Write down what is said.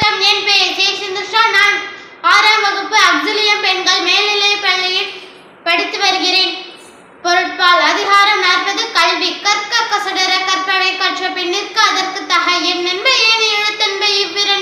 வணக்கம். என் பெயர் ஜே சிந்துஷா. நான் 6ஆம் வகுப்பு அக்ஸிலியம் பெண்கள் மேல்நிலைப் பள்ளியில் படித்து வருகிறேன். பொருட்பால் அதிகாரம் 40 கல்வி. கற்க கசடர கற்பவை கற்ற பின் நிற்க அதற்கு தக என் என்ப ஏனி எழுத்தென்ப இவ்விரண்டும்